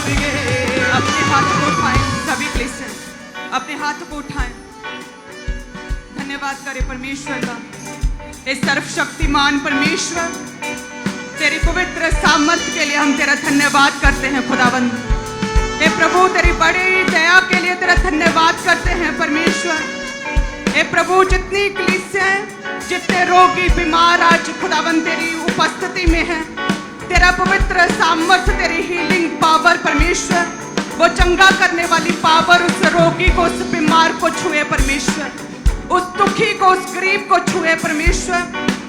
अपने हाथ को उठाएं, सभी क्रिश्चियन अपने हाथ को उठाएं। धन्यवाद करें परमेश्वर का, इस सर्वशक्तिमान परमेश्वर, तेरी पवित्र सामर्थ्य के लिए हम तेरा धन्यवाद करते हैं खुदावंद। हे प्रभु, तेरी बड़ी दया के लिए तेरा धन्यवाद करते हैं परमेश्वर। हे प्रभु, जितनी कलीसिया है, जितने रोगी बीमार आज खुदावंद तेरी उपस्थिति में है, तेरा पवित्र सामर्थ्य, तेरी हीलिंग पावर परमेश्वर, वो चंगा करने वाली पावर उस रोगी को, उस बीमार को छुए परमेश्वर, उस दुखी को, उस गरीब को छुए परमेश्वर,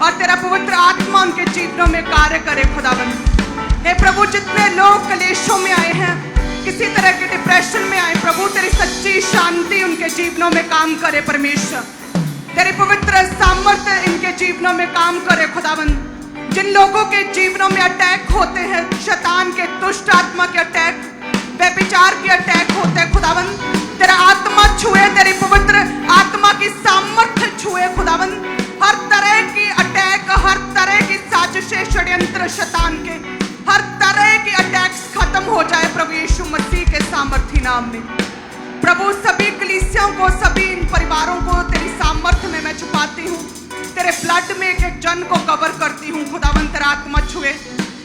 और तेरा पवित्र आत्मा उनके जीवनों में कार्य करे खुदावंद। हे प्रभु, जितने लोग कलेशों में आए हैं, किसी तरह के डिप्रेशन में आए, प्रभु तेरी सच्ची शांति उनके जीवनों में काम करे परमेश्वर, तेरे पवित्र सामर्थ्य इनके जीवनों में काम करे खुदावंद। जिन लोगों के जीवनों में अटैक होते हैं, शैतान के, दुष्ट आत्मा के अटैक, व्यभिचार के अटैक होते हैं खुदावंद, तेरा आत्मा छुए, तेरी पवित्र आत्मा की सामर्थ्य छुए खुदावंद। हर तरह की अटैक, हर तरह की साजिशें, षड्यंत्र शैतान के, हर तरह के अटैक्स खत्म हो जाए प्रभु यीशु मसीह के सामर्थ्य नाम में। प्रभु, सभी कलीसियाओं को, सभी इन परिवारों को तेरी सामर्थ्य में मैं छुपाती हूँ, तेरे ब्लड में एक एक जन को कवर करती हूँ खुदावंद। तेरा आत्मा छुए,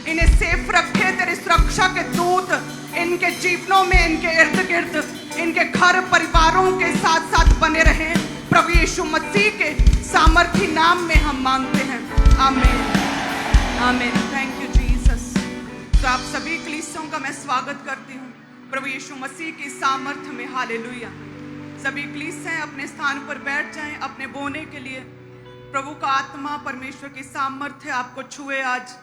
इन्हें सेफ रखे, तेरी सुरक्षा के दूत इनके जीवनों में, इनके इर्द गिर्द, इनके घर परिवारों के साथ साथ बने रहे प्रभु यीशु मसीह के सामर्थ्य नाम में हम मांगते हैं, आमीन आमीन। Thank you Jesus. तो आप सभी कलीसियाओं का मैं स्वागत करती हूँ प्रभु यीशु मसीह की सामर्थ्य में, हालेलुया। सभी कलीसियाएं अपने स्थान पर बैठ जाएं अपने बोने के लिए। प्रभु का आत्मा, परमेश्वर की सामर्थ्य आपको छुए आज,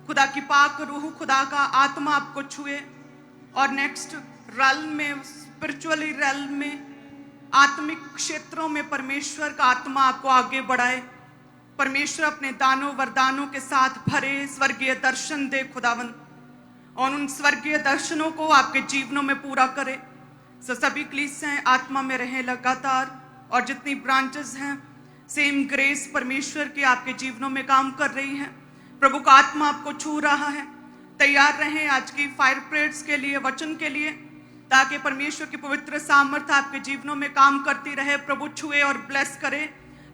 खुदा की पाक रूह, खुदा का आत्मा आपको छुए, और नेक्स्ट रैल्म में, स्पिरिचुअली रैल्म में, आत्मिक क्षेत्रों में परमेश्वर का आत्मा आपको आगे बढ़ाए। परमेश्वर अपने दानों वरदानों के साथ भरे स्वर्गीय दर्शन दे खुदावंद, और उन स्वर्गीय दर्शनों को आपके जीवनों में पूरा करे। सभी कलीसियाएं आत्मा में रहें लगातार, और जितनी ब्रांचेस हैं, सेम ग्रेस परमेश्वर की आपके जीवनों में काम कर रही है। प्रभु का आत्मा आपको छू रहा है। तैयार रहें आज की फायर प्रेयर्स के लिए, वचन के लिए, ताकि परमेश्वर की पवित्र सामर्थ्य आपके जीवनों में काम करती रहे। प्रभु छुए और ब्लेस करे,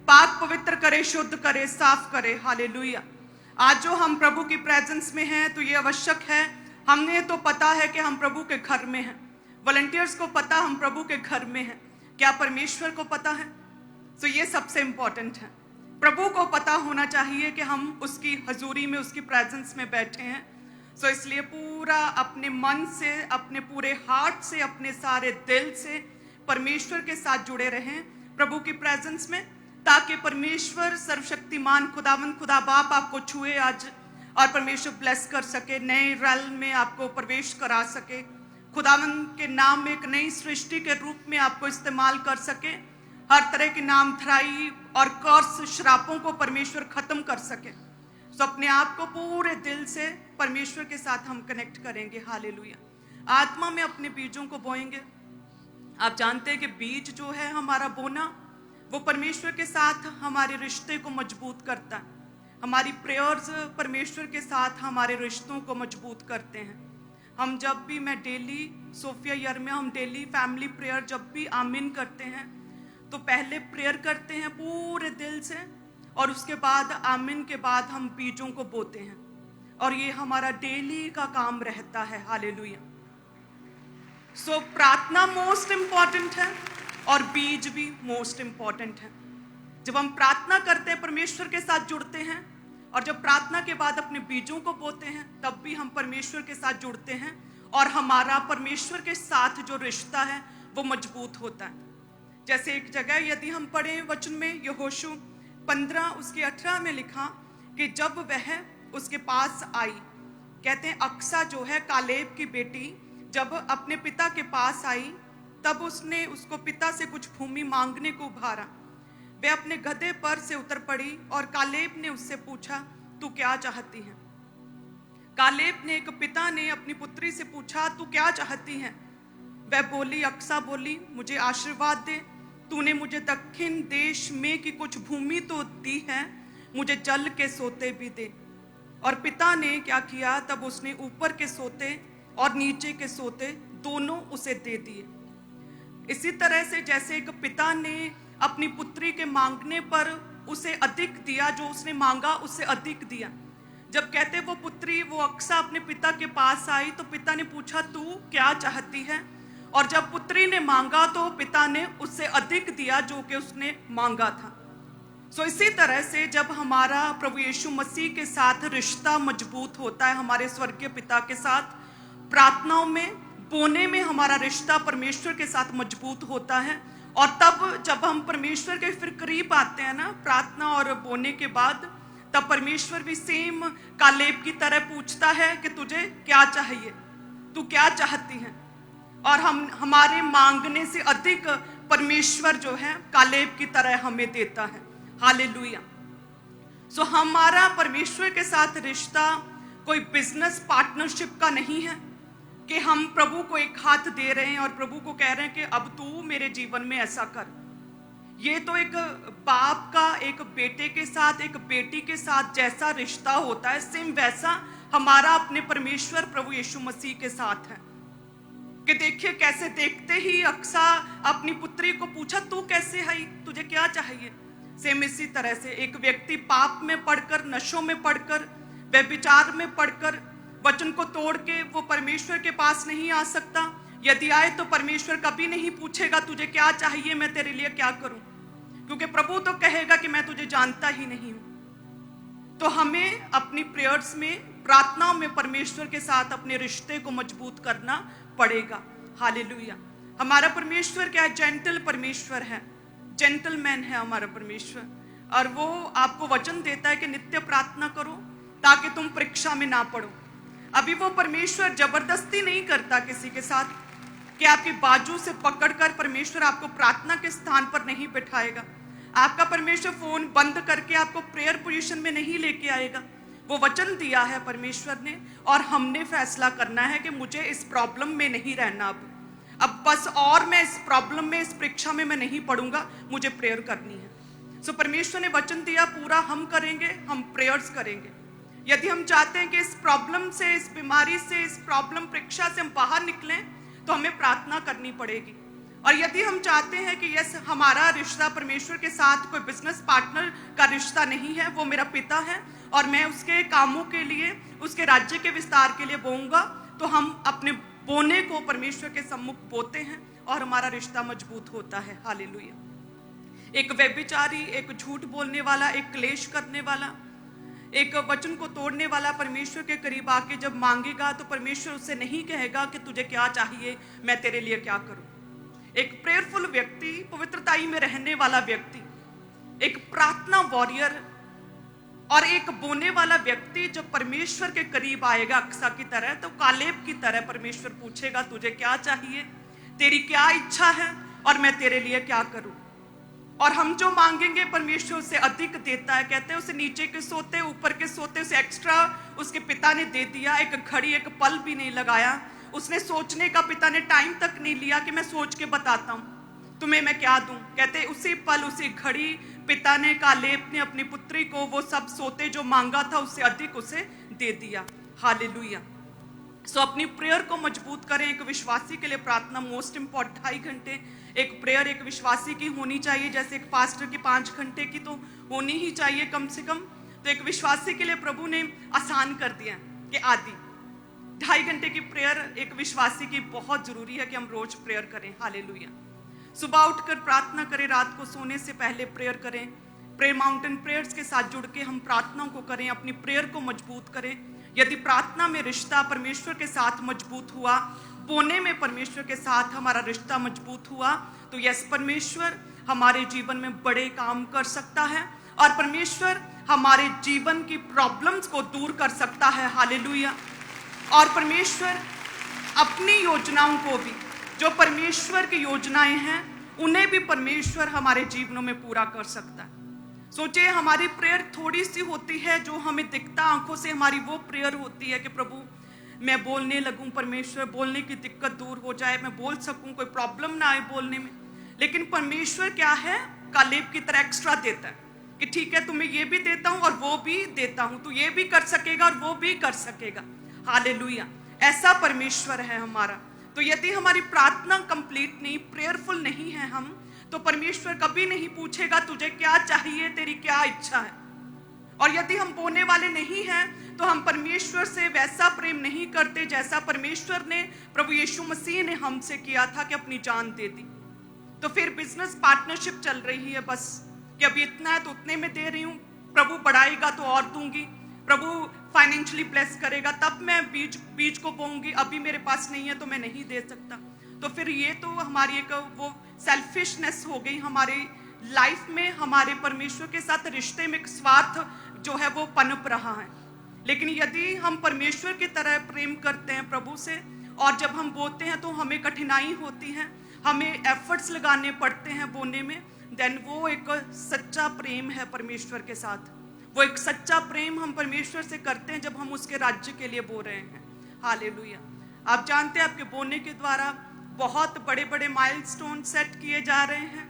पाक पवित्र करे, शुद्ध करे, साफ करे, हालेलुया। आज जो हम प्रभु की प्रेजेंस में हैं, तो ये आवश्यक है, हमने तो पता है कि हम प्रभु के घर में हैं, वॉलंटियर्स को पता हम प्रभु के घर में हैं, क्या परमेश्वर को पता है? तो ये सबसे इंपॉर्टेंट है। प्रभु को पता होना चाहिए कि हम उसकी हजूरी में, उसकी प्रेजेंस में बैठे हैं। सो इसलिए पूरा अपने मन से, अपने पूरे हार्ट से, अपने सारे दिल से परमेश्वर के साथ जुड़े रहें प्रभु की प्रेजेंस में, ताकि परमेश्वर सर्वशक्तिमान खुदावंद, खुदा बाप आपको छुए आज, और परमेश्वर ब्लेस कर सके, नए रैल में आपको प्रवेश करा सके, खुदावंद के नाम में एक नई सृष्टि के रूप में आपको इस्तेमाल कर सके, हर तरह की नामधराई और कर्स, श्रापों को परमेश्वर खत्म कर सके। तो अपने आप को पूरे दिल से परमेश्वर के साथ हम कनेक्ट करेंगे, हालेलुया। आत्मा में अपने बीजों को बोएंगे। आप जानते हैं कि बीज जो है हमारा बोना, वो परमेश्वर के साथ हमारे रिश्ते को मजबूत करता है। हमारी प्रेयर्स परमेश्वर के साथ हमारे रिश्तों को मजबूत करते हैं। हम जब भी, मैं डेली सोफिया ईयर में हम डेली फैमिली प्रेयर जब भी आमीन करते हैं, तो पहले प्रेयर करते हैं पूरे दिल से, और उसके बाद आमीन के बाद हम बीजों को बोते हैं, और ये हमारा डेली का काम रहता है, हालेलुया। सो प्रार्थना मोस्ट इम्पॉर्टेंट है, और बीज भी मोस्ट इम्पॉर्टेंट है। जब हम प्रार्थना करते हैं, परमेश्वर के साथ जुड़ते हैं, और जब प्रार्थना के बाद अपने बीजों को बोते हैं, तब भी हम परमेश्वर के साथ जुड़ते हैं, और हमारा परमेश्वर के साथ जो रिश्ता है वो मजबूत होता है। जैसे एक जगह यदि हम पढ़ें वचन में, यहोशू 15 उसके 18 में लिखा कि जब वह उसके पास आई, कहते हैं अक्सा जो है कालेब की बेटी, जब अपने पिता के पास आई, तब उसने उसको पिता से कुछ भूमि मांगने को उभारा। वह अपने गधे पर से उतर पड़ी, और कालेब ने उससे पूछा, तू क्या चाहती है? कालेब ने, एक पिता ने अपनी पुत्री से पूछा, तू क्या चाहती है? वह बोली, अक्सा बोली, मुझे आशीर्वाद दे, तूने मुझे दक्षिण देश में की कुछ भूमि तो दी है, मुझे जल के सोते भी दे। और पिता ने क्या किया, तब उसने ऊपर के सोते और नीचे के सोते दोनों उसे दे दिए। इसी तरह से जैसे एक पिता ने अपनी पुत्री के मांगने पर उसे अधिक दिया, जो उसने मांगा उससे अधिक दिया। जब कहते वो पुत्री, वो अक्सा अपने पिता के पास आई तो पिता ने पूछा तू क्या चाहती है, और जब पुत्री ने मांगा तो पिता ने उससे अधिक दिया जो कि उसने मांगा था। सो इसी तरह से जब हमारा प्रभु यीशु मसीह के साथ रिश्ता मजबूत होता है, हमारे स्वर्गीय पिता के साथ, प्रार्थनाओं में, बोने में हमारा रिश्ता परमेश्वर के साथ मजबूत होता है, और तब जब हम परमेश्वर के फिर करीब आते हैं ना, प्रार्थना और बोने के बाद, तब परमेश्वर भी सेम कालेब की तरह पूछता है कि तुझे क्या चाहिए, तू क्या चाहती है, और हमारे मांगने से अधिक परमेश्वर जो है कालेब की तरह हमें देता है। हालेलुया। सो हमारा परमेश्वर के साथ रिश्ता कोई बिजनेस पार्टनरशिप का नहीं है कि हम प्रभु को एक हाथ दे रहे हैं और प्रभु को कह रहे हैं कि अब तू मेरे जीवन में ऐसा कर। ये तो एक बाप का एक बेटे के साथ, एक बेटी के साथ जैसा रिश्ता होता है, सेम वैसा हमारा अपने परमेश्वर प्रभु यीशु मसीह के साथ है। कि देखिए कैसे देखते ही अक्सा अपनी पुत्री को पूछा तू कैसे है, तुझे क्या चाहिए। सेम इसी तरह से एक व्यक्ति पाप में पड़कर, नशों में पड़कर, व्यभिचार में पड़कर, वचन को तोड़ के वो परमेश्वर के पास नहीं आ सकता। यदि आए तो परमेश्वर कभी नहीं पूछेगा तुझे क्या चाहिए, मैं तेरे लिए क्या करूं, क्योंकि प्रभु तो कहेगा कि मैं तुझे जानता ही नहीं हूं। तो हमें अपनी प्रेयर्स में, प्रार्थनाओं में परमेश्वर के साथ अपने रिश्ते को मजबूत करना पड़ेगा। हालेलुया। हमारा परमेश्वर क्या है? जेंटल परमेश्वर है, जेंटलमैन है हमारा परमेश्वर, और वो आपको वचन देता है कि नित्य प्रार्थना करो ताकि तुम परीक्षा में ना पड़ो। अभी वो परमेश्वर जबरदस्ती नहीं करता किसी के साथ कि आपकी बाजू से पकड़कर परमेश्वर आपको प्रार्थना के स्थान पर नहीं बिठाएगा। आपका परमेश्वर फोन बंद करके आपको प्रेयर पोजीशन में नहीं लेके आएगा। वो वचन दिया है परमेश्वर ने, और हमने फैसला करना है कि मुझे इस प्रॉब्लम में नहीं रहना अब बस, और मैं इस प्रॉब्लम में, इस परीक्षा में मैं नहीं पढ़ूंगा, मुझे प्रेयर करनी है। सो परमेश्वर ने वचन दिया, पूरा हम करेंगे, हम प्रेयर्स करेंगे। यदि हम चाहते हैं कि इस प्रॉब्लम से, इस बीमारी से, इस प्रॉब्लम परीक्षा से हम बाहर निकलें, तो हमें प्रार्थना करनी पड़ेगी। और यदि हम चाहते हैं कि यस, हमारा रिश्ता परमेश्वर के साथ कोई बिजनेस पार्टनर का रिश्ता नहीं है, वो मेरा पिता है और मैं उसके कामों के लिए, उसके राज्य के विस्तार के लिए बोऊंगा, तो हम अपने बोने को परमेश्वर के सम्मुख बोते हैं और हमारा रिश्ता मजबूत होता है। हालेलुया। एक व्यभिचारी, एक झूठ बोलने वाला, एक क्लेश करने वाला, एक वचन को तोड़ने वाला परमेश्वर के करीब आके जब मांगेगा तो परमेश्वर उससे नहीं कहेगा कि तुझे क्या चाहिए, मैं तेरे लिए क्या करूं। एक प्रेयरफुल व्यक्ति, पवित्रताई में रहने वाला व्यक्ति, एक प्रार्थना वॉरियर और एक बोने वाला व्यक्ति जब परमेश्वर के करीब आएगा अक्सा की तरह, तो कालेब की तरह परमेश्वर पूछेगा तुझे क्या चाहिए, तेरी क्या इच्छा है, और मैं तेरे लिए क्या करूं। और हम जो मांगेंगे परमेश्वर उससे अधिक देता है। कहते हैं उसे नीचे के सोते, ऊपर के सोते, उसे एक्स्ट्रा उसके पिता ने दे दिया। एक घड़ी, एक पल भी नहीं लगाया, उसने सोचने का पिता ने टाइम तक नहीं लिया कि मैं सोच के बताता हूं तुम्हें मैं क्या दूं। कहते उसी पल, उसी घड़ी पिता ने, कालेब ने अपनी पुत्री को वो सब सोते जो मांगा था उससे अधिक उसे दे दिया। हालेलुया। सो अपनी प्रेयर को मजबूत करें। एक विश्वासी के लिए प्रार्थना मोस्ट इम्पॉर्टेंट। 2.5 घंटे एक प्रेयर एक विश्वासी की होनी चाहिए, जैसे एक पास्टर की 5 घंटे की तो होनी ही चाहिए कम से कम। तो एक विश्वासी के लिए प्रभु ने आसान कर दिया कि आदि 2.5 घंटे की प्रेयर एक विश्वासी की बहुत जरूरी है कि हम रोज प्रेयर करें। हालेलुया। सुबह उठकर प्रार्थना करें, रात को सोने से पहले प्रेयर करें। प्रेयर माउंटेन प्रेयर्स के साथ जुड़ के हम प्रार्थनाओं को करें, अपनी प्रेयर को मजबूत करें। यदि प्रार्थना में रिश्ता परमेश्वर के साथ मजबूत हुआ, बोने में परमेश्वर के साथ हमारा रिश्ता मजबूत हुआ, तो यस, परमेश्वर हमारे जीवन में बड़े काम कर सकता है और परमेश्वर हमारे जीवन की प्रॉब्लम्स को दूर कर सकता है। हालेलुया। और परमेश्वर अपनी योजनाओं को भी, जो परमेश्वर की योजनाएं हैं, उन्हें भी परमेश्वर हमारे जीवनों में पूरा कर सकता है। सोचिए, हमारी प्रेयर थोड़ी सी होती है, जो हमें दिखता आंखों से हमारी वो प्रेयर होती है कि प्रभु मैं बोलने लगूं, परमेश्वर बोलने की दिक्कत दूर हो जाए, मैं बोल सकूं, कोई प्रॉब्लम ना आए बोलने में। लेकिन परमेश्वर क्या है, कालेब की तरह एक्स्ट्रा देता है कि ठीक है, तुम्हें ये भी देता हूं और वो भी देता हूं, तू ये भी कर सकेगा और वो भी कर सकेगा। हालेलुया। ऐसा परमेश्वर है हमारा। तो यदि हमारी प्रार्थना कंप्लीट नहीं, प्रेयरफुल नहीं है हम, तो परमेश्वर कभी नहीं पूछेगा तुझे क्या चाहिए, तेरी क्या इच्छा है। और यदि हम बोने वाले नहीं हैं तो हम परमेश्वर से वैसा प्रेम नहीं करते जैसा परमेश्वर ने, प्रभु यीशु मसीह ने हमसे किया था कि अपनी जान दे दी। तो फिर बिजनेस पार्टनरशिप चल रही है बस कि अभी इतना है तो उतने में दे रही हूँ, प्रभु बढ़ाएगा तो और दूंगी, प्रभु फाइनेंशियली ब्लेस करेगा तब मैं बीज को बोऊंगी, अभी मेरे पास नहीं है तो मैं नहीं दे सकता। तो फिर ये तो हमारी एक वो सेल्फिशनेस हो गई हमारी लाइफ में, हमारे परमेश्वर के साथ रिश्ते में एक स्वार्थ जो है वो पनप रहा है। लेकिन यदि हम परमेश्वर की तरह प्रेम करते हैं प्रभु से, और जब हम बोते हैं तो हमें कठिनाई होती है, हमें एफर्ट्स लगाने पड़ते हैं बोने में, देन वो एक सच्चा प्रेम है परमेश्वर के साथ। वो एक सच्चा प्रेम हम परमेश्वर से करते हैं जब हम उसके राज्य के लिए बो रहे हैं। हालेलुया। आप जानते हैं आपके बोने के द्वारा बहुत बड़े बड़े माइलस्टोन सेट किए जा रहे हैं,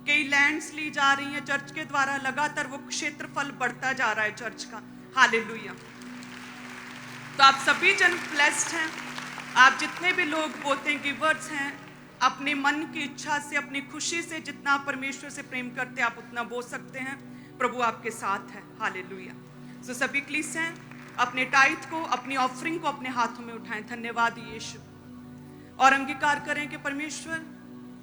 कई लैंड्स ली जा रही हैं चर्च के द्वारा, लगातार वो क्षेत्रफल बढ़ता जा रहा है चर्च का। हालेलुया। तो आप सभी जन ब्लेस्ड हैं। आप जितने भी लोग बोते हैं, गिवर्स हैं, अपने मन की इच्छा से, अपनी खुशी से जितना आप परमेश्वर से प्रेम करते हैं आप उतना बो सकते हैं। प्रभु आपके साथ है। हालेलुया। सो सभी क्लीस हैं, अपने टाइथ को, अपनी ऑफरिंग को अपने हाथों में उठाएं। धन्यवाद यीशु। और अंगीकार करें कि परमेश्वर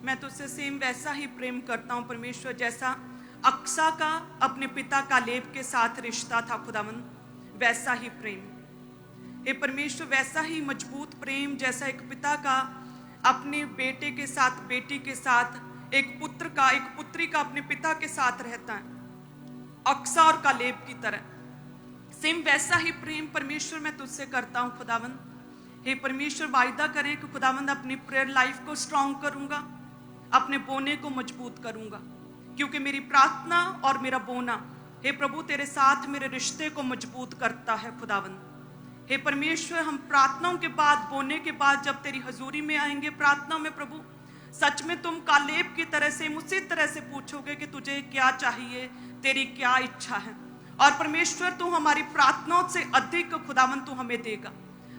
मैं तुझसे सेम वैसा ही प्रेम करता हूँ परमेश्वर, जैसा अक्सा का अपने पिता कालेब के साथ रिश्ता था खुदावंद, वैसा ही प्रेम हे परमेश्वर, वैसा ही मजबूत प्रेम जैसा एक पिता का अपने बेटे के साथ, बेटी के साथ, एक पुत्र का, एक पुत्री का अपने पिता के साथ रहता है, अक्सा और कालेब की तरह, सेम वैसा ही प्रेम परमेश्वर मैं तुझसे करता हूँ खुदावंद। हे परमेश्वर वायदा करें कि खुदावंद अपनी प्रेयर लाइफ को स्ट्रॉन्ग करूंगा, अपने बोने को मजबूत करूंगा, क्योंकि मेरी प्रार्थना और मेरा बोना हे प्रभु तेरे साथ मेरे रिश्ते को मजबूत करता है खुदावंद। हे परमेश्वर, हम प्रार्थनाओं के बाद, बोने के बाद जब तेरी हजूरी में आएंगे प्रार्थना में प्रभु, सच में तुम कालेब की तरह से, उसी तरह से पूछोगे कि तुझे क्या चाहिए, तेरी क्या इच्छा है। और परमेश्वर तू हमारी प्रार्थनाओं से अधिक खुदावंद तू हमें देगा।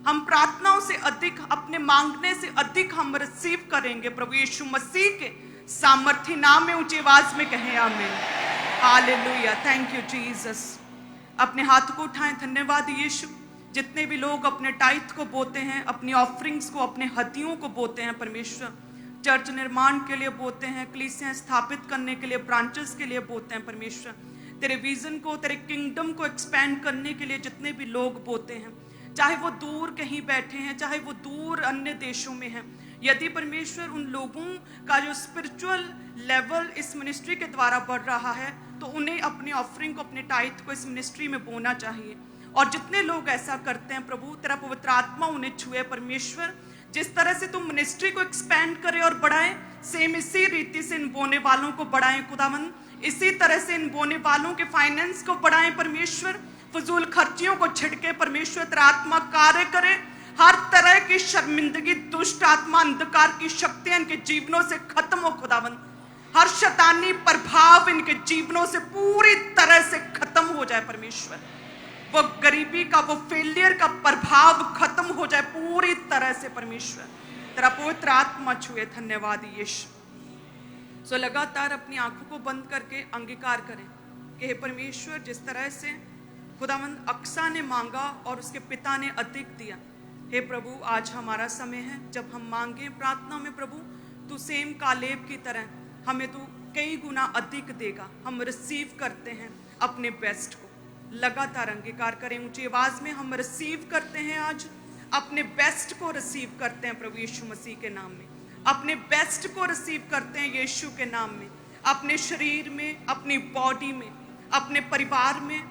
हम प्रार्थनाओं से अधिक, अपने मांगने से अधिक हम रिसीव करेंगे प्रभु यीशु मसीह के सामर्थ्य नाम में। ऊंची आवाज में कहें आमीन। हालेलुया। Thank you Jesus. अपने हाथ को उठाएं। धन्यवाद यीशु। जितने भी लोग अपने टाइथ को बोते हैं, अपनी ऑफरिंग्स को, अपने हदियों को बोते हैं परमेश्वर, चर्च निर्माण के लिए बोते हैं, कलीसियां स्थापित करने के लिए, ब्रांचेस के लिए बोते हैं परमेश्वर, तेरे विजन को, तेरे किंगडम को एक्सपैंड करने के लिए जितने भी लोग बोते हैं, चाहे वो दूर कहीं बैठे हैं, चाहे वो दूर अन्य देशों में हैं, यदि परमेश्वर उन लोगों का जो स्पिरिचुअल लेवल इस मिनिस्ट्री के द्वारा बढ़ रहा है तो उन्हें अपने ऑफरिंग को, अपने टाइथ को इस मिनिस्ट्री में बोना चाहिए। और जितने लोग ऐसा करते हैं प्रभु, तेरा पवित्र आत्मा उन्हें छुए परमेश्वर। जिस तरह से तुम मिनिस्ट्री को एक्सपैंड करे और बढ़ाए, सेम इसी रीति से इन बोने वालों को बढ़ाएं खुदावंद। इसी तरह से इन बोने वालों के फाइनेंस को बढ़ाएं परमेश्वर। फजूल खर्चियों को छिड़के परमेश्वर, तेरा आत्मा कार्य करे। हर तरह की शर्मिंदगी, दुष्ट आत्मा, अंधकार की शक्तियां इनके जीवनों से खत्म हो खुदावंद। हर शैतानी प्रभाव इनके जीवनों से पूरी तरह से खत्म हो जाए परमेश्वर। वो गरीबी का, वो फेलियर का प्रभाव खत्म हो जाए पूरी तरह से परमेश्वर। तेरा पवित्र आत्मा छुए। धन्यवाद यीशु। सो लगातार अपनी आंखों को बंद करके अंगीकार करें कि हे परमेश्वर, जिस तरह से खुदावंद अक्सा ने मांगा और उसके पिता ने अधिक दिया, हे प्रभु आज हमारा समय है जब हम मांगे प्रार्थना में प्रभु, तू सेम कालेब की तरह हमें तू कई गुना अधिक देगा। हम रिसीव करते हैं अपने बेस्ट को। लगातार अंगीकार करें ऊंची आवाज में, हम रिसीव करते हैं आज अपने बेस्ट को रिसीव करते हैं प्रभु यीशु मसीह के नाम में। अपने बेस्ट को रिसीव करते हैं यीशु के नाम में। अपने शरीर में, अपनी बॉडी में, अपने परिवार में,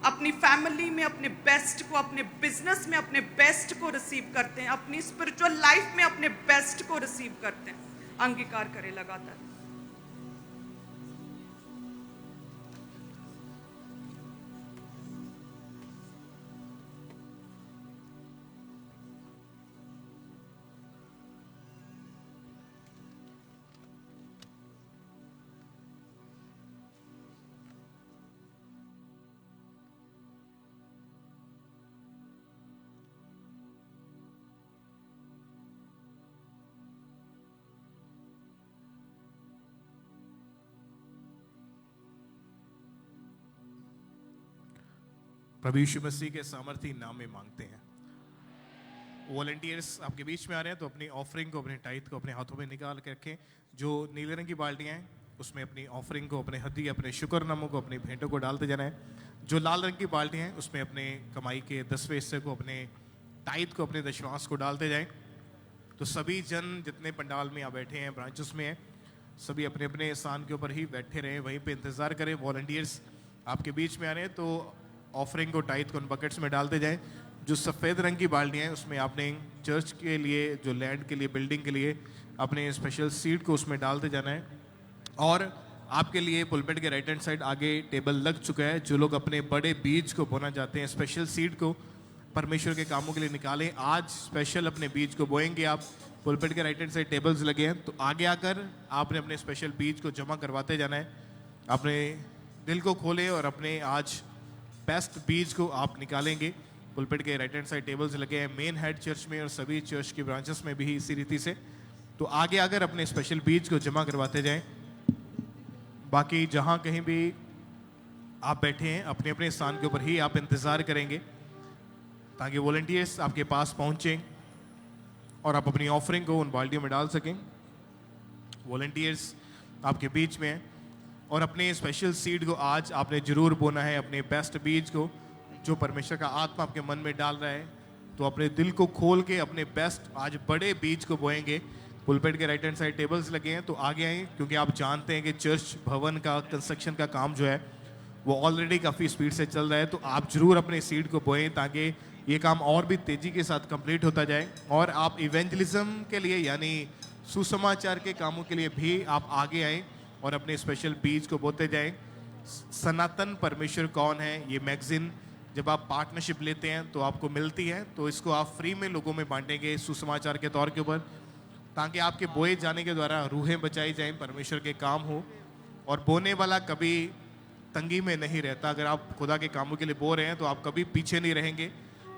अपनी फैमिली में अपने बेस्ट को, अपने बिजनेस में अपने बेस्ट को रिसीव करते हैं, अपनी स्पिरिचुअल लाइफ में अपने बेस्ट को रिसीव करते हैं। अंगीकार करें लगातार। प्रभु यीशु मसीह के सामर्थी नाम में मांगते हैं। वॉलंटियर्स आपके बीच में आ रहे हैं तो अपनी ऑफरिंग को, अपने टाइट को अपने हाथों में निकाल के रखें। जो नीले रंग की बाल्टियां हैं उसमें अपनी ऑफरिंग को, अपने हदी, अपने शुक्रनामों को, अपनी भेंटों को डालते जाना है। जो लाल रंग की बाल्टियां हैं उसमें अपने कमाई के 10वें हिस्से को, अपने टाइट को, अपने दशमांश को डालते जाएं। तो सभी जन जितने पंडाल में यहाँ बैठे हैं, ब्रांचेस में हैं, सभी अपने अपने स्थान के ऊपर ही बैठे रहें, वहीं पे इंतज़ार करें। वॉलंटियर्स आपके बीच में आ रहे हैं तो ऑफरिंग को, टाइट को उन बकेट्स में डालते जाएं। जो सफ़ेद रंग की बाल्टियाँ हैं उसमें आपने चर्च के लिए, जो लैंड के लिए, बिल्डिंग के लिए अपने स्पेशल सीड को उसमें डालते जाना है। और आपके लिए पुलपिट के राइट हैंड साइड आगे टेबल लग चुका है। जो लोग अपने बड़े बीज को बोना चाहते हैं, स्पेशल सीड को परमेश्वर के कामों के लिए निकालें, आज स्पेशल अपने बीज को बोएंगे आप। पुलपिट के राइट हैंड साइड टेबल्स लगे हैं तो आगे आकर आपने अपने स्पेशल बीज को जमा करवाते जाना है। अपने दिल को खोलें और अपने आज बेस्ट बीज को आप निकालेंगे। पुलपिट के राइट हैंड साइड टेबल्स लगे हैं मेन हेड चर्च में और सभी चर्च की ब्रांचेस में भी इसी रीति से। तो आगे आकर अपने स्पेशल बीज को जमा करवाते जाएं। बाकी जहां कहीं भी आप बैठे हैं अपने अपने स्थान के ऊपर ही आप इंतज़ार करेंगे ताकि वॉलंटियर्स आपके पास पहुंचें और आप अपनी ऑफरिंग को उन बाल्टियों में डाल सकें। वॉलंटियर्स आपके बीच में हैं और अपने स्पेशल सीड को आज आपने जरूर बोना है, अपने बेस्ट बीज को जो परमेश्वर का आत्मा आपके मन में डाल रहा है। तो अपने दिल को खोल के अपने बेस्ट आज बड़े बीज को बोएंगे। पुलपिट के राइट हैंड साइड टेबल्स लगे हैं तो आगे आए, क्योंकि आप जानते हैं कि चर्च भवन का कंस्ट्रक्शन का काम जो है वो ऑलरेडी काफ़ी स्पीड से चल रहा है। तो आप जरूर अपने सीड को बोएं ताकि ये काम और भी तेज़ी के साथ कंप्लीट होता जाए और आप इवेंजलिज्म के लिए, यानी सुसमाचार के कामों के लिए भी आप आगे आएँ और अपने स्पेशल बीज को बोते जाएं। सनातन परमेश्वर कौन है, ये मैगजीन जब आप पार्टनरशिप लेते हैं तो आपको मिलती है, तो इसको आप फ्री में लोगों में बांटेंगे सुसमाचार के तौर के ऊपर, ताकि आपके बोए जाने के द्वारा रूहें बचाई जाएं, परमेश्वर के काम हो। और बोने वाला कभी तंगी में नहीं रहता। अगर आप खुदा के कामों के लिए बो रहे हैं तो आप कभी पीछे नहीं रहेंगे,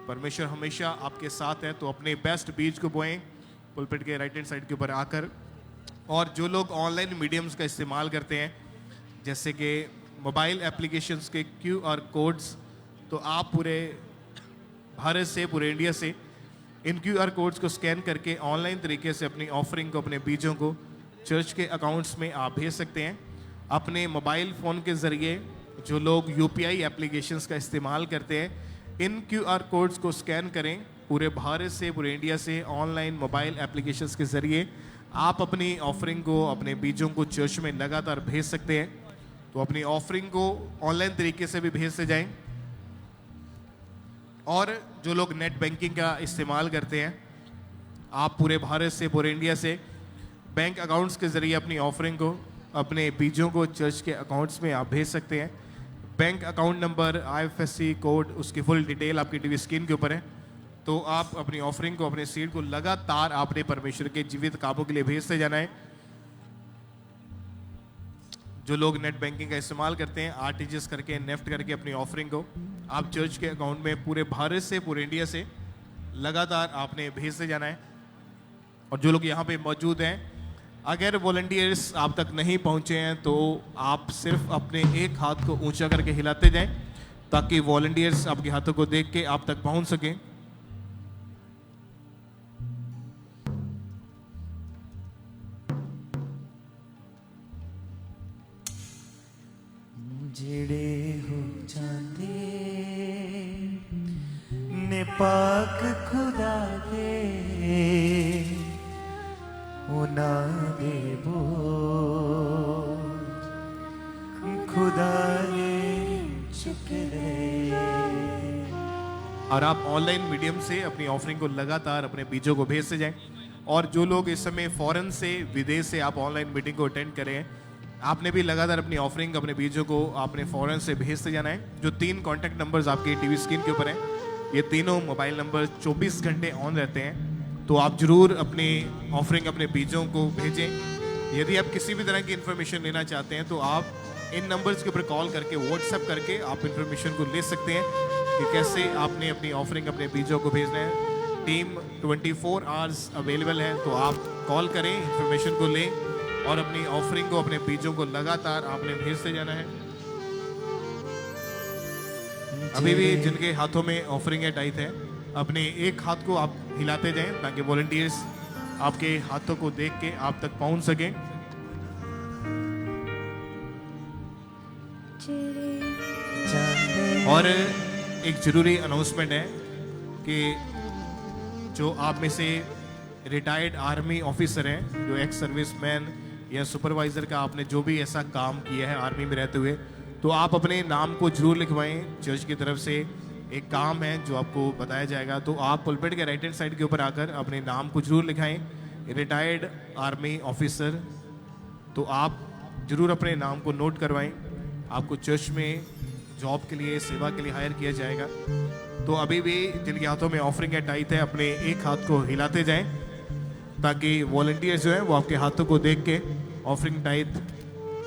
परमेश्वर हमेशा आपके साथ है। तो अपने बेस्ट बीज को बोएं पुलपिट के राइट हैंड साइड के ऊपर आकर। और जो लोग ऑनलाइन मीडियम्स का इस्तेमाल करते हैं जैसे कि मोबाइल एप्लीकेशंस के QR कोड्स, तो आप पूरे भारत से, पूरे इंडिया से इन QR कोड्स को स्कैन करके ऑनलाइन तरीके से अपनी ऑफरिंग को, अपने बीजों को चर्च के अकाउंट्स में आप भेज सकते हैं। अपने मोबाइल फ़ोन के ज़रिए जो लोग UPI एप्लीकेशंस का इस्तेमाल करते हैं, इन QR कोड्स को स्कैन करें। पूरे भारत से, पूरे इंडिया से ऑनलाइन मोबाइल एप्लीकेशंस के ज़रिए आप अपनी ऑफरिंग को, अपने बीजों को चर्च में लगातार भेज सकते हैं। तो अपनी ऑफरिंग को ऑनलाइन तरीके से भी भेजते जाएं। और जो लोग नेट बैंकिंग का इस्तेमाल करते हैं, आप पूरे भारत से, पूरे इंडिया से बैंक अकाउंट्स के ज़रिए अपनी ऑफरिंग को, अपने बीजों को चर्च के अकाउंट्स में आप भेज सकते हैं। Bank account number, IFSC code, उसकी फुल डिटेल आपकी टीवी स्क्रीन के ऊपर है। तो आप अपनी ऑफरिंग को, अपने सीड को लगातार आपने परमेश्वर के जीवित कामों के लिए भेजते जाना है। जो लोग नेट बैंकिंग का इस्तेमाल करते हैं, RTGS करके, नेफ्ट करके अपनी ऑफरिंग को आप चर्च के अकाउंट में पूरे भारत से, पूरे इंडिया से लगातार आपने भेजते जाना है। और जो लोग यहाँ पे मौजूद हैं, अगर वॉलंटियर्स आप तक नहीं पहुँचे हैं तो आप सिर्फ अपने एक हाथ को ऊंचा करके हिलाते जाएं ताकि वॉलंटियर्स आपके हाथों को देख के आप तक पहुँच सकें। ਜਿਹੜੇ ਹੋ ਜਾਂਦੇ ਨੇ ਪਾਕ ਖੁਦਾ ਦੇ ਉਹਨਾਂ ਦੇ ਬੋਝ खुदा ने चुक ले। और आप ऑनलाइन मीडियम से अपनी ऑफरिंग को लगातार अपने बीजों को भेजते जाएं। और जो लोग इस समय फॉरेन से, विदेश से आप ऑनलाइन मीटिंग को अटेंड करें, आपने भी लगातार अपनी ऑफरिंग, अपने बीजों को आपने फॉरेन से भेजते जाना है। जो 3 कॉन्टैक्ट नंबर्स आपके टीवी स्क्रीन के ऊपर हैं, ये तीनों मोबाइल नंबर 24 घंटे ऑन रहते हैं। तो आप जरूर अपनी ऑफरिंग, अपने बीजों को भेजें। यदि आप किसी भी तरह की इन्फॉर्मेशन लेना चाहते हैं तो आप इन नंबर्स के ऊपर कॉल करके, व्हाट्सएप करके आप इन्फॉर्मेशन को ले सकते हैं कि कैसे आपने अपनी ऑफरिंग, अपने बीजों को भेजना है। टीम 24 आवर्स अवेलेबल है, तो आप कॉल करें, इन्फॉर्मेशन को लें और अपनी ऑफरिंग को, अपने बीजों को लगातार आपने भेजते जाना है। अभी भी जिनके हाथों में ऑफरिंग है टाइट है, अपने एक हाथ को आप हिलाते जाएं ताकि वॉलंटियर्स आपके हाथों को देख के आप तक पहुंच सकें। और एक जरूरी अनाउंसमेंट है कि जो आप में से रिटायर्ड आर्मी ऑफिसर हैं, जो एक्स सर्विसमैन या सुपरवाइजर का आपने जो भी ऐसा काम किया है आर्मी में रहते हुए, तो आप अपने नाम को जरूर लिखवाएं। चर्च की तरफ से एक काम है जो आपको बताया जाएगा, तो आप पुलपिट के राइट हैंड साइड के ऊपर आकर अपने नाम को जरूर लिखाएं। रिटायर्ड आर्मी ऑफिसर, तो आप जरूर अपने नाम को नोट करवाएं। आपको चर्च में जॉब के लिए, सेवा के लिए हायर किया जाएगा। तो अभी भी जिनके हाथों में ऑफरिंग है टाइट है, अपने एक हाथ को हिलाते जाएं ताकि वॉलंटियर्स जो है वो आपके हाथों को देख के ऑफरिंग टाइट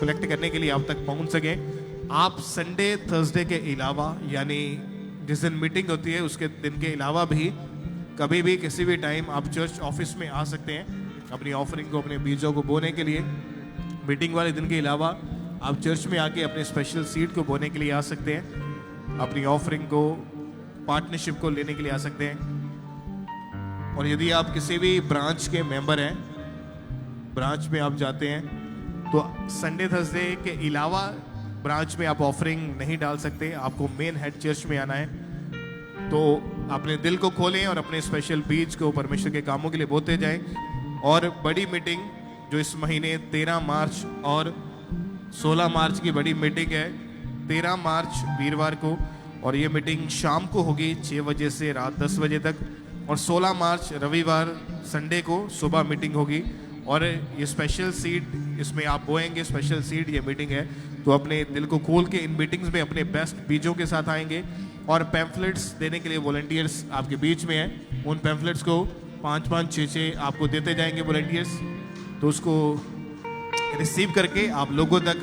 कलेक्ट करने के लिए आप तक पहुंच सकें। आप संडे थर्सडे के अलावा, यानी जिस दिन मीटिंग होती है उसके दिन के अलावा भी कभी भी किसी भी टाइम आप चर्च ऑफिस में आ सकते हैं अपनी ऑफरिंग को, अपने बीजों को बोने के लिए। मीटिंग वाले दिन के अलावा आप चर्च में आके अपने स्पेशल सीड को बोने के लिए आ सकते हैं, अपनी ऑफरिंग को, पार्टनरशिप को लेने के लिए आ सकते हैं। और यदि आप किसी भी ब्रांच के मेंबर हैं, ब्रांच में आप जाते हैं, तो संडे थर्सडे के अलावा ब्रांच में आप ऑफरिंग नहीं डाल सकते, आपको मेन हेड चर्च में आना है। तो अपने दिल को खोलें और अपने स्पेशल बीज को परमेश्वर के कामों के लिए बोते जाएं। और बड़ी मीटिंग जो इस महीने 13 मार्च और 16 मार्च की बड़ी मीटिंग है, 13 मार्च वीरवार को, और ये मीटिंग शाम को होगी 6 बजे से रात 10 बजे तक। और 16 मार्च रविवार संडे को सुबह मीटिंग होगी। और ये स्पेशल सीड इसमें आप बोएंगे, स्पेशल सीड ये मीटिंग है, तो अपने दिल को खोल के इन मीटिंग्स में अपने बेस्ट बीजों के साथ आएंगे। और पैम्फलेट्स देने के लिए वॉलंटियर्स आपके बीच में हैं, उन पैम्फलेट्स को 5-5, 6-6 आपको देते जाएंगे वॉलंटियर्स। तो उसको रिसीव करके आप लोगों तक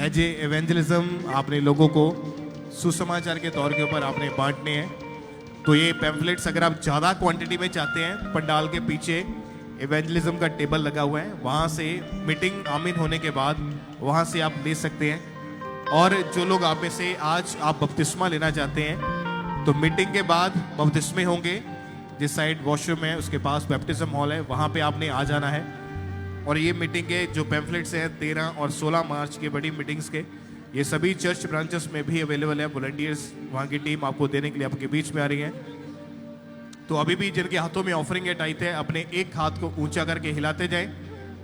एज ए एवेंजलिज्म आपने लोगों को सुसमाचार के तौर के ऊपर आपने बांटने हैं। तो ये पैम्फलेट्स अगर आप ज़्यादा क्वांटिटी में चाहते हैं, पंडाल के पीछे एवेंजलिज्म का टेबल लगा हुआ है, वहाँ से मीटिंग आमिन होने के बाद वहाँ से आप ले सकते हैं। और जो लोग आप में से आज आप बपतिस्मा लेना चाहते हैं, तो मीटिंग के बाद बपतिस्मे होंगे, जिस साइड वॉशरूम है उसके पास बैप्टिज्म हॉल है, वहाँ पे आपने आ जाना है। और ये मीटिंग के जो पैम्फलेट्स हैं 13 और 16 मार्च के बड़ी मीटिंग्स के, ये सभी चर्च ब्रांचेस में भी अवेलेबल है। वॉलंटियर्स वहाँ की टीम आपको देने के लिए आपके बीच में आ रही है। तो अभी भी जिनके हाथों में ऑफरिंग है टाइट है, अपने एक हाथ को ऊंचा करके हिलाते जाएं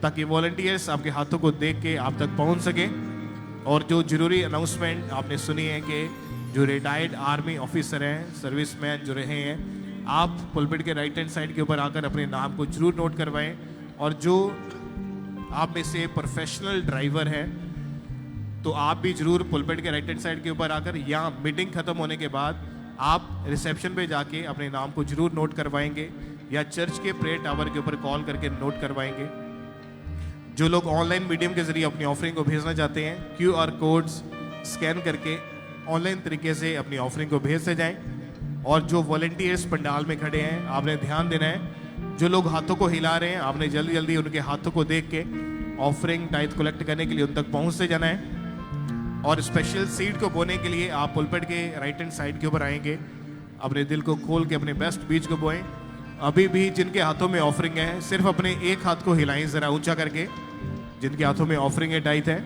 ताकि वॉलंटियर्स आपके हाथों को देख के आप तक पहुंच सकें। और जो जरूरी अनाउंसमेंट आपने सुनी है कि जो रिटायर्ड आर्मी ऑफिसर हैं, सर्विसमैन जो रहे हैं, आप पुलपिट के राइट हैंड साइड के ऊपर आकर अपने नाम को जरूर नोट करवाएं। और जो आप में से प्रोफेशनल ड्राइवर हैं, तो आप भी जरूर पुलपिट के राइट हैंड साइड के ऊपर आकर, या मीटिंग खत्म होने के बाद आप रिसेप्शन पे जाके अपने नाम को जरूर नोट करवाएंगे, या चर्च के प्रेयर टावर के ऊपर कॉल करके नोट करवाएंगे। जो लोग ऑनलाइन मीडियम के जरिए अपनी ऑफरिंग को भेजना चाहते हैं, QR कोड्स स्कैन करके ऑनलाइन तरीके से अपनी ऑफरिंग को भेज से जाएं। और जो वॉलंटियर्स पंडाल में खड़े हैं, आपने ध्यान देना है, जो लोग हाथों को हिला रहे हैं, आपने जल्दी जल्दी उनके हाथों को देख के ऑफरिंग टाइट कलेक्ट करने के लिए उन तक पहुँचते जाना है। और स्पेशल सीड को बोने के लिए आप पुलपिट के राइट हैंड साइड के ऊपर आएंगे, अपने दिल को खोल के अपने बेस्ट बीज को बोएं। अभी भी जिनके हाथों में ऑफरिंग है, सिर्फ अपने एक हाथ को हिलाएं ज़रा ऊंचा करके, जिनके हाथों में ऑफरिंग है टाइट है।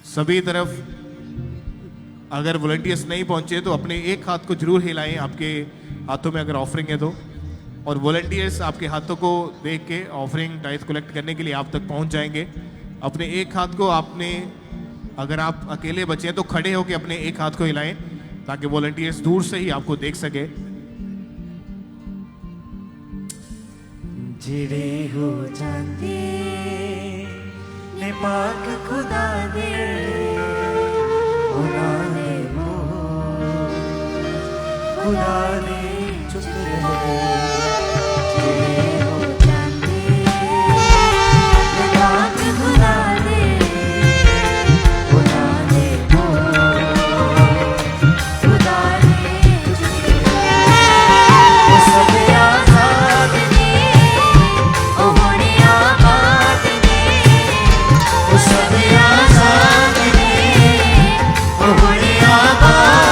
सभी तरफ अगर वॉलंटियर्स नहीं पहुंचे तो अपने एक हाथ को जरूर हिलाएं आपके हाथों में अगर ऑफरिंग है तो। और वॉलंटियर्स आपके हाथों को देख के ऑफरिंग टाइट कलेक्ट करने के लिए आप तक पहुंच जाएंगे। अपने एक हाथ को आपने, अगर आप अकेले बचे हैं तो खड़े होकर अपने एक हाथ को हिलाएं ताकि वॉलंटियर्स दूर से ही आपको देख सके। जिड़े हो जाते ने पाक खुदा दे, उन्होंने वो खुदा ने चुप रहे। जिड़े हो जाते ने पाक खुदा दे, उन्होंने वो खुदा ने चुप रहे। वो सब आजाद ने, ओ होने आबाद ने, वो सब आजाद ने, ओ होने आबाद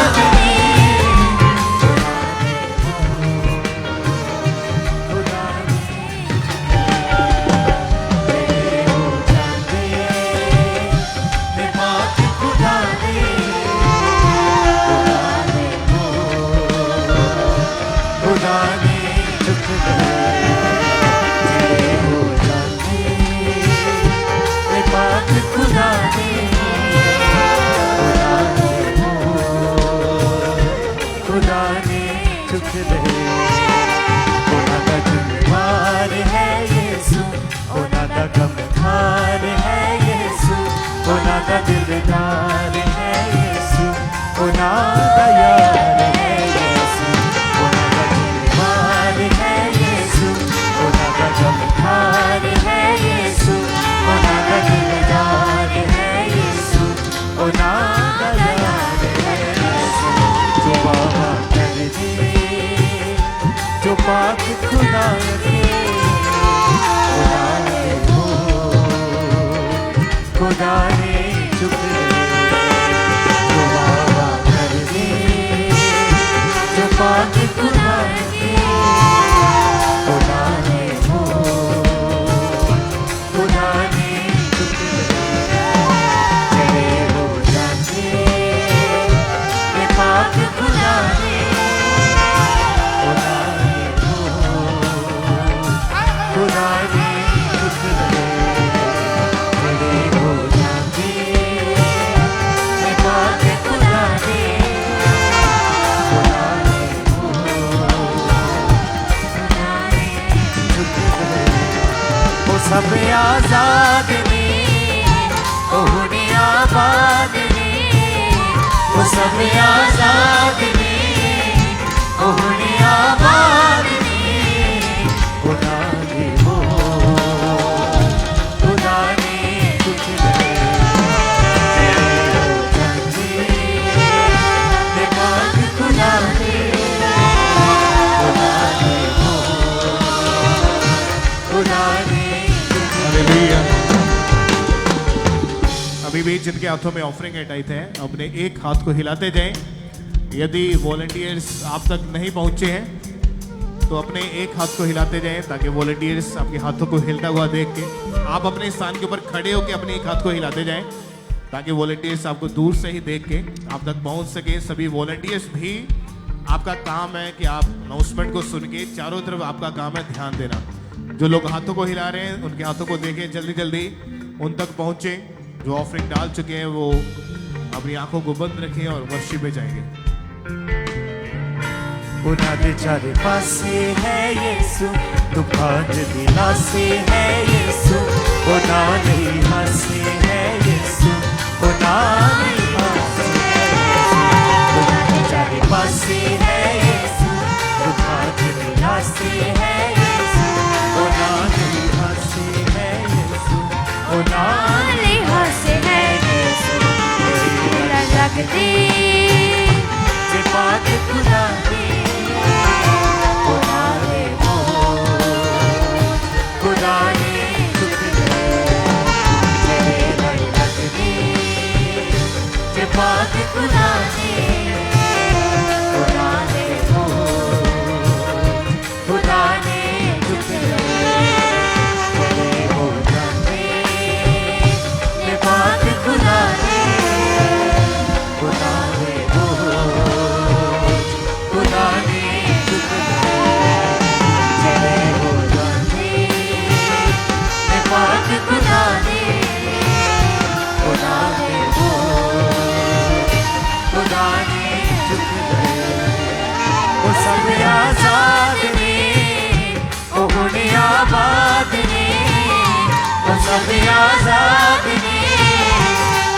खुदा ने चुक गए तेरे हो जाते मैं पाक खुदा ने सब आजाद ने ओ हुने आबाद ने वो सब आजाद ने ओ हुने आबाद ने खुदा ने वो खुदा ने कुछ गए दिमाग खुदा ने खुदा ने वो खुदा ने हालेलुया। अभी भी जिनके हाथों में ऑफरिंग है टाइट है, अपने एक हाथ को हिलाते जाएं। यदि वॉलंटियर्स आप तक नहीं पहुंचे हैं तो अपने एक हाथ को हिलाते जाएं ताकि वॉलंटियर्स आपके हाथों को हिलता हुआ देख के आप अपने स्थान के ऊपर खड़े होकर अपने एक हाथ को हिलाते जाएं ताकि वॉलंटियर्स आपको दूर से ही देख के आप तक पहुंच सके। सभी वॉलंटियर्स भी आपका काम है कि आप अनाउंसमेंट को सुन के चारों तरफ आपका काम है ध्यान देना। जो लोग हाथों को हिला रहे हैं उनके हाथों को देखें, जल्दी जल्दी उन तक पहुंचे। जो ऑफरिंग डाल चुके हैं वो अपनी आंखों को बंद रखें और वर्शिप में जाएंगे। उना दे चारे पासे है यीशु तूफान दिला से है यीशु उना नहीं हंसे है यीशु उना नहीं हंसे उना दे चारे पासे है यीशु तूफान दिला से है यीशु उना नहीं हंसे है यीशु उना नहीं हंसे है यीशु तेरा लगती जे बात खुदा की खुदा ने चुक गए तेरे लगती जे बात खुदा की खुदा ने चुक गए तेरे हो जाते जे बात खुदा की खुदा ने चुक गए तेरे हो जाते जे बात खुदा ने खुदा ने चुक गए वो सब आजाद ने ओ हुने आबाद ने वो सब आजाद ने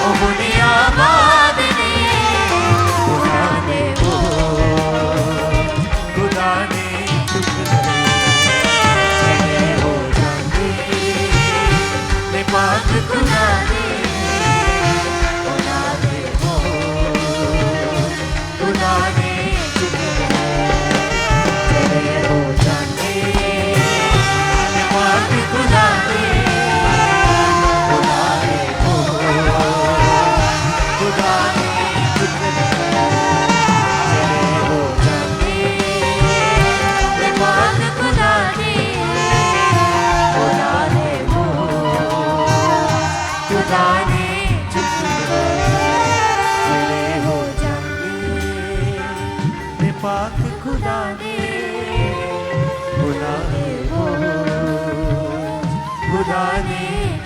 ओ हुने आबाद ने खुदा ने चुक गए तेरे हो जाते मैं पाक खुदा ने खुदा ने चुक गए तेरे हो जाते मैं पाक खुदा ने चुक गए तेरे हो जाते मैं पाक खुदा ने चुक गए तेरे हो जाते मैं पाक खुदा ने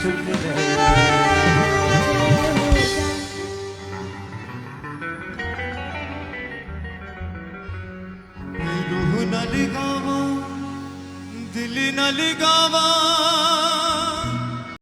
चुक गए। रूह न लिगावा दिल न लिगावा